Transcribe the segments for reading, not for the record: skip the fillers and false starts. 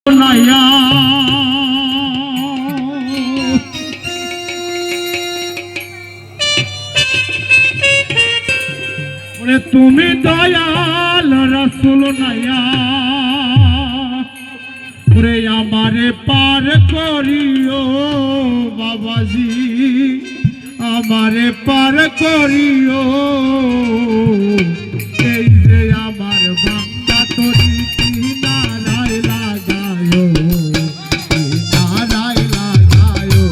নাইয়া ওরে তুমি দয়াল রাসূল নাইয়া ওরে আমারে পার করিও বাবাজি আমারে পার করিও এই যে আমার বান্দা তোরি কিনারায় লাগায়ো কিনারায় লাগায়ো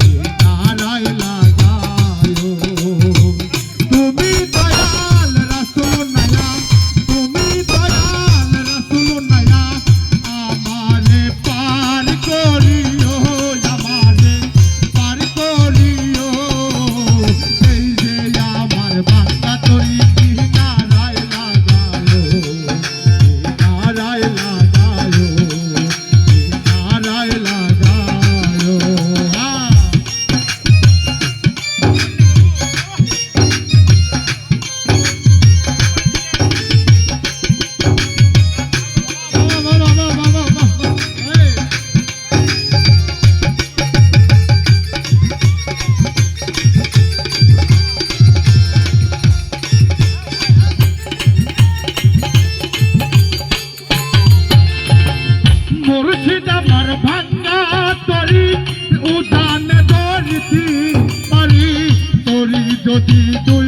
কিনারায় লাগায়ো তুমি দয়াল রাসূল নাইয়া তুমি দয়াল রাসূল নাইয়া আমারে পার করিও আমারে পার করিও এই যে আমার বান্দা তোরি কিনারায় লাগায়ো কিনারায় লাগায়ো কিনারায় লাগায়ো মুর্শিদ আমার ভাঙ্গা তরি উদান ধরিতি পারি তরি যদি দুই